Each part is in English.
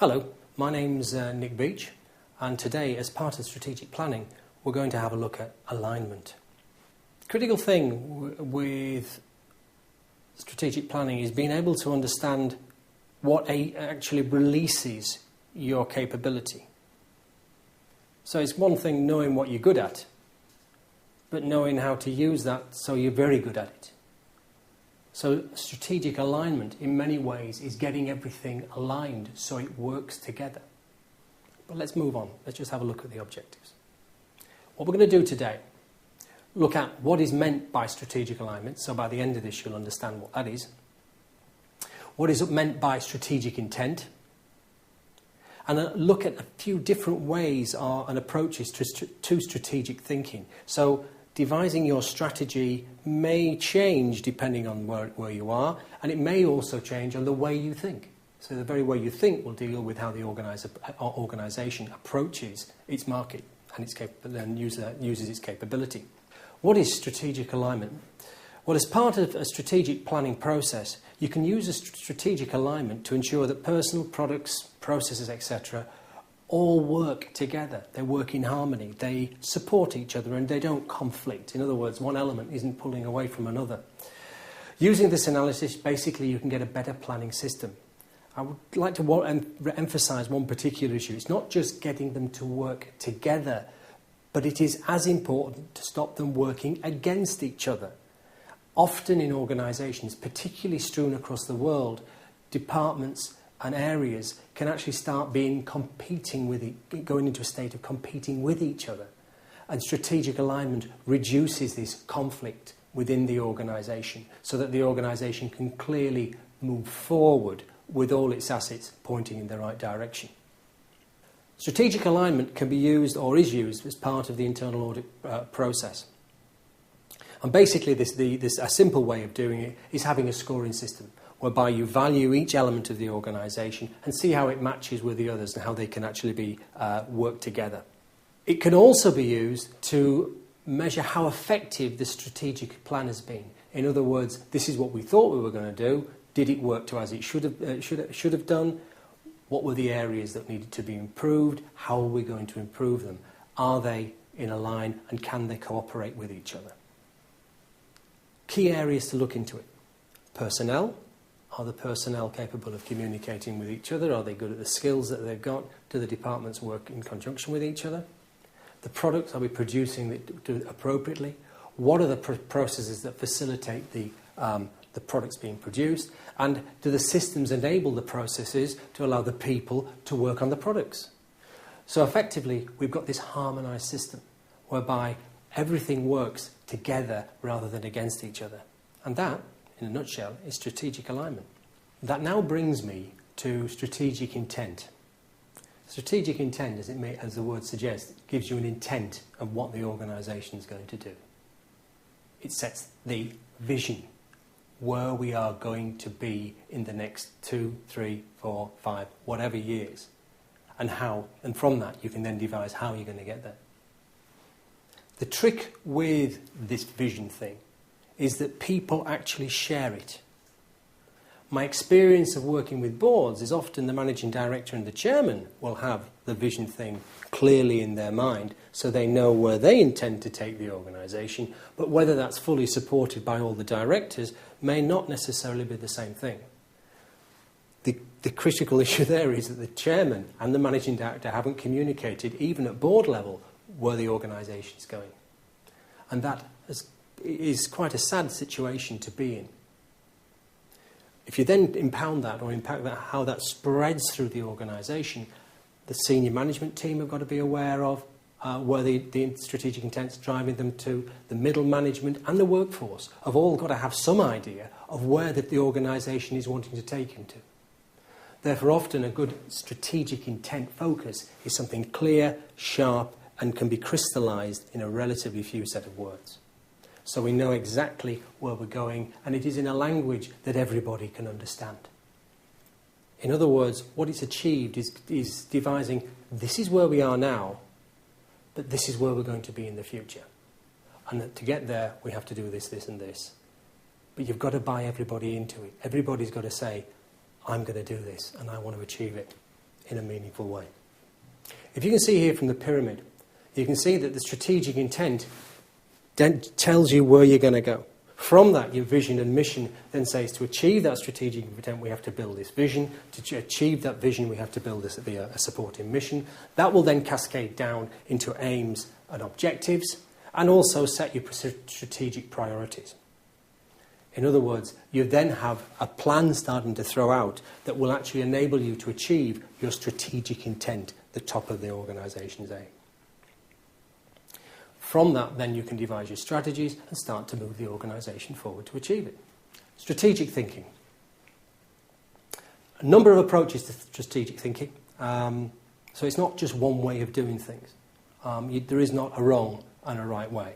Hello, my name's Nick Beach, and today, as part of strategic planning, we're going to have a look at alignment. The critical thing with strategic planning is being able to understand what actually releases your capability. So it's one thing knowing what you're good at, but knowing how to use that so you're very good at it. So strategic alignment, in many ways, is getting everything aligned so it works together. But let's move on. Let's just have a look at the objectives. What we're going to do today, look at what is meant by strategic alignment. So by the end of this, you'll understand what that is. What is meant by strategic intent. And look at a few different ways and approaches to strategic thinking. So devising your strategy may change depending on where you are, and it may also change on the way you think. So the very way you think will deal with how the organisation approaches its market and uses its capability. What is strategic alignment? Well, as part of a strategic planning process, you can use a strategic alignment to ensure that personal products, processes, etc., all work together. They work in harmony. They support each other and they don't conflict. In other words, one element isn't pulling away from another. Using this analysis, basically, you can get a better planning system. I would like to emphasise one particular issue. It's not just getting them to work together, but it is as important to stop them working against each other. Often in organisations, particularly strewn across the world, departments and areas can actually start going into a state of competing with each other. And strategic alignment reduces this conflict within the organisation so that the organisation can clearly move forward with all its assets pointing in the right direction. Strategic alignment can be used or is used as part of the internal audit process. And basically a simple way of doing it is having a scoring system whereby you value each element of the organisation and see how it matches with the others and how they can actually be work together. It can also be used to measure how effective the strategic plan has been. In other words, this is what we thought we were going to do. Did it work to as it should have done? What were the areas that needed to be improved? How are we going to improve them? Are they in a line and can they cooperate with each other? Key areas to look into it. Personnel. Are the personnel capable of communicating with each other? Are they good at the skills that they've got? Do the departments work in conjunction with each other? The products, are we producing it appropriately? What are the processes that facilitate the products being produced? And do the systems enable the processes to allow the people to work on the products? So effectively, we've got this harmonised system whereby everything works together rather than against each other. And that, in a nutshell, is strategic alignment. That now brings me to strategic intent. Strategic intent, as the word suggests, gives you an intent of what the organisation is going to do. It sets the vision, where we are going to be in the next 2, 3, 4, 5, whatever years, and how. And from that, you can then devise how you're going to get there. The trick with this vision thing is that people actually share it. My experience of working with boards is often the managing director and the chairman will have the vision thing clearly in their mind so they know where they intend to take the organisation, but whether that's fully supported by all the directors may not necessarily be the same thing. The critical issue there is that the chairman and the managing director haven't communicated, even at board level, where the organisation is going. And that is quite a sad situation to be in. If you then impound that or impact that, how that spreads through the organisation, the senior management team have got to be aware of where the strategic intent's driving them to. The middle management and the workforce have all got to have some idea of where the organisation is wanting to take them to. Therefore, often a good strategic intent focus is something clear, sharp, and can be crystallised in a relatively few set of words. So we know exactly where we're going, and it is in a language that everybody can understand. In other words, what it's achieved is devising, this is where we are now, but this is where we're going to be in the future. And that to get there, we have to do this, this, and this. But you've got to buy everybody into it. Everybody's got to say, I'm going to do this, and I want to achieve it in a meaningful way. If you can see here from the pyramid, you can see that the strategic intent then tells you where you're going to go. From that, your vision and mission then says to achieve that strategic intent, we have to build this vision. To achieve that vision, we have to build a supporting mission. That will then cascade down into aims and objectives, and also set your strategic priorities. In other words, you then have a plan starting to throw out that will actually enable you to achieve your strategic intent, the top of the organisation's aim. From that, then you can devise your strategies and start to move the organisation forward to achieve it. Strategic thinking. A number of approaches to strategic thinking. So it's not just one way of doing things. There is not a wrong and a right way.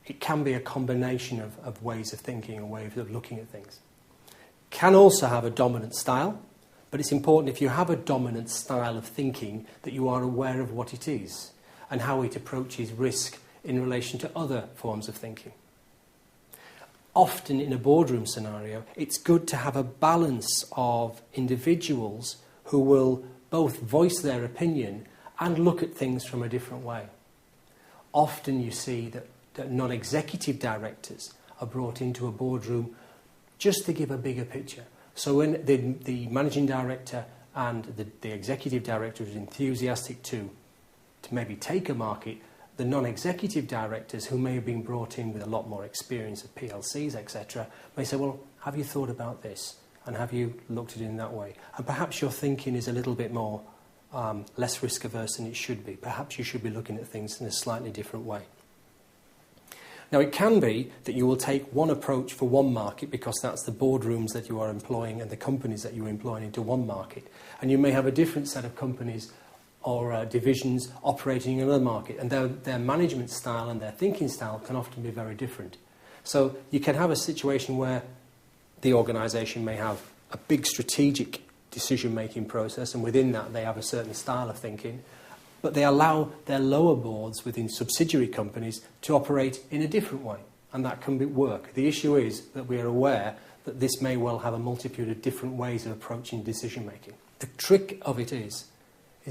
It can be a combination of ways of thinking and ways of looking at things. Can also have a dominant style, but it's important if you have a dominant style of thinking that you are aware of what it is and how it approaches risk in relation to other forms of thinking. Often in a boardroom scenario, it's good to have a balance of individuals who will both voice their opinion and look at things from a different way. Often you see that non-executive directors are brought into a boardroom just to give a bigger picture. So when the managing director and the executive director is enthusiastic to maybe take a market, the non-executive directors, who may have been brought in with a lot more experience of PLCs, etc., may say, well, have you thought about this? And have you looked at it in that way? And perhaps your thinking is a little bit more less risk-averse than it should be. Perhaps you should be looking at things in a slightly different way. Now, it can be that you will take one approach for one market because that's the boardrooms that you are employing and the companies that you are employing into one market. And you may have a different set of companies or divisions operating in another market, and their management style and their thinking style can often be very different. So you can have a situation where the organisation may have a big strategic decision-making process, and within that they have a certain style of thinking, but they allow their lower boards within subsidiary companies to operate in a different way, and that can work. The issue is that we are aware that this may well have a multitude of different ways of approaching decision-making. The trick of it is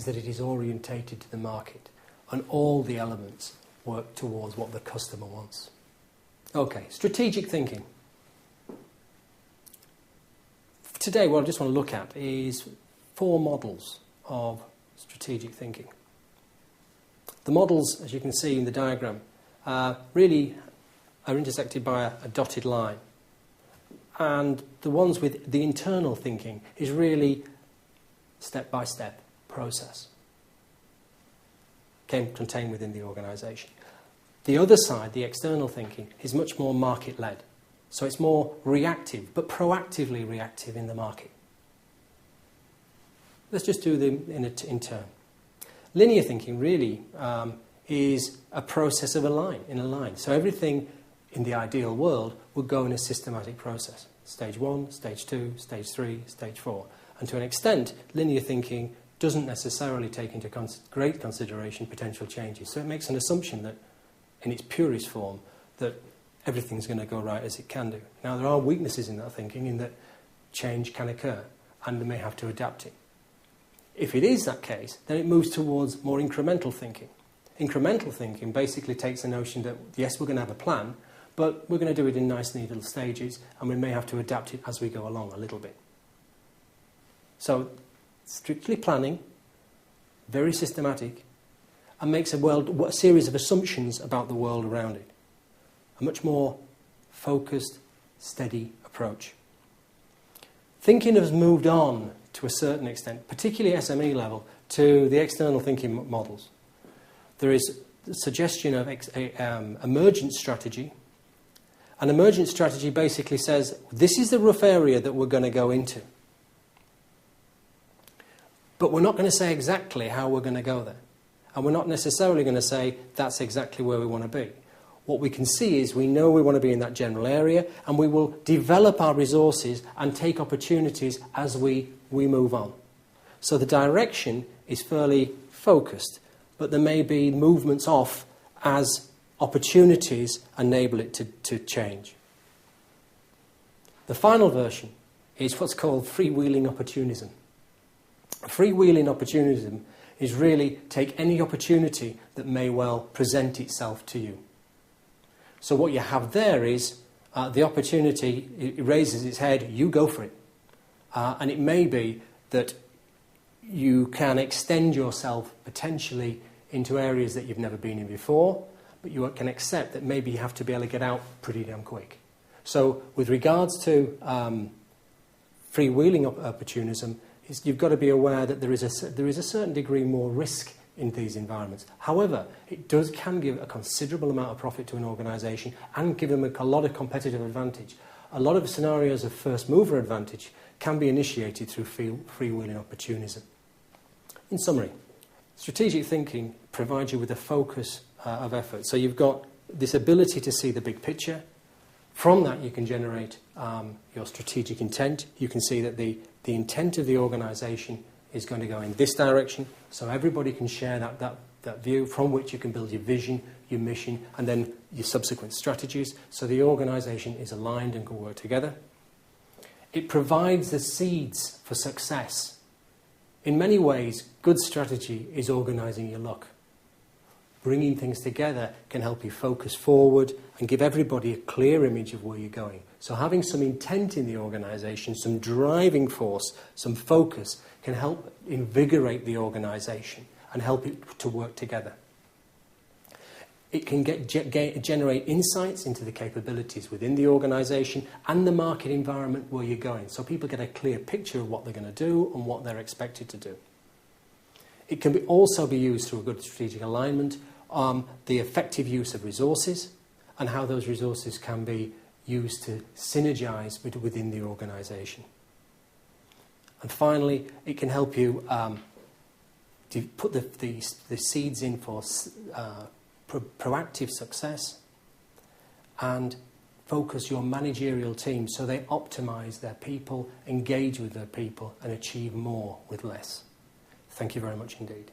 that it is orientated to the market, and all the elements work towards what the customer wants. Okay, strategic thinking. Today, what I just want to look at is 4 models of strategic thinking. The models, as you can see in the diagram, really are intersected by a dotted line. And the ones with the internal thinking is really step-by-step process contained within the organisation. The other side, the external thinking, is much more market-led. So it's more reactive, but proactively reactive in the market. Let's just do them in turn. Linear thinking really is a process of a line. So everything in the ideal world would go in a systematic process. Stage 1, Stage 2, Stage 3, Stage 4. And to an extent, linear thinking doesn't necessarily take into great consideration potential changes. So it makes an assumption that, in its purest form, that everything's going to go right as it can do. Now, there are weaknesses in that thinking in that change can occur and they may have to adapt it. If it is that case, then it moves towards more incremental thinking. Incremental thinking basically takes the notion that, yes, we're going to have a plan, but we're going to do it in nice, neat little stages, and we may have to adapt it as we go along a little bit. So, strictly planning, very systematic, and makes a series of assumptions about the world around it. A much more focused, steady approach. Thinking has moved on to a certain extent, particularly SME level, to the external thinking models. There is the suggestion of emergent strategy. An emergent strategy basically says, this is the rough area that we're going to go into. But we're not going to say exactly how we're going to go there. And we're not necessarily going to say that's exactly where we want to be. What we can see is we know we want to be in that general area, and we will develop our resources and take opportunities as we move on. So the direction is fairly focused, but there may be movements off as opportunities enable it to change. The final version is what's called freewheeling opportunism. Freewheeling opportunism is really take any opportunity that may well present itself to you. So what you have there is the opportunity, it raises its head, you go for it. And it may be that you can extend yourself potentially into areas that you've never been in before, but you can accept that maybe you have to be able to get out pretty damn quick. So with regards to freewheeling opportunism, you've got to be aware that there is a certain degree more risk in these environments. However, it can give a considerable amount of profit to an organisation and give them a lot of competitive advantage. A lot of scenarios of first mover advantage can be initiated through freewheeling opportunism. In summary, strategic thinking provides you with a focus of effort. So you've got this ability to see the big picture. From that, you can generate your strategic intent. You can see that the intent of the organisation is going to go in this direction, so everybody can share that view, from which you can build your vision, your mission, and then your subsequent strategies, so the organisation is aligned and can work together. It provides the seeds for success. In many ways, good strategy is organising your luck. Bringing things together can help you focus forward and give everybody a clear image of where you're going. So having some intent in the organisation, some driving force, some focus can help invigorate the organisation and help it to work together. It can generate insights into the capabilities within the organisation and the market environment where you're going, so people get a clear picture of what they're going to do and what they're expected to do. It can also be used through a good strategic alignment, the effective use of resources and how those resources can be used to synergise within the organisation. And finally, it can help you to put the seeds in for proactive success and focus your managerial team so they optimise their people, engage with their people and achieve more with less. Thank you very much indeed.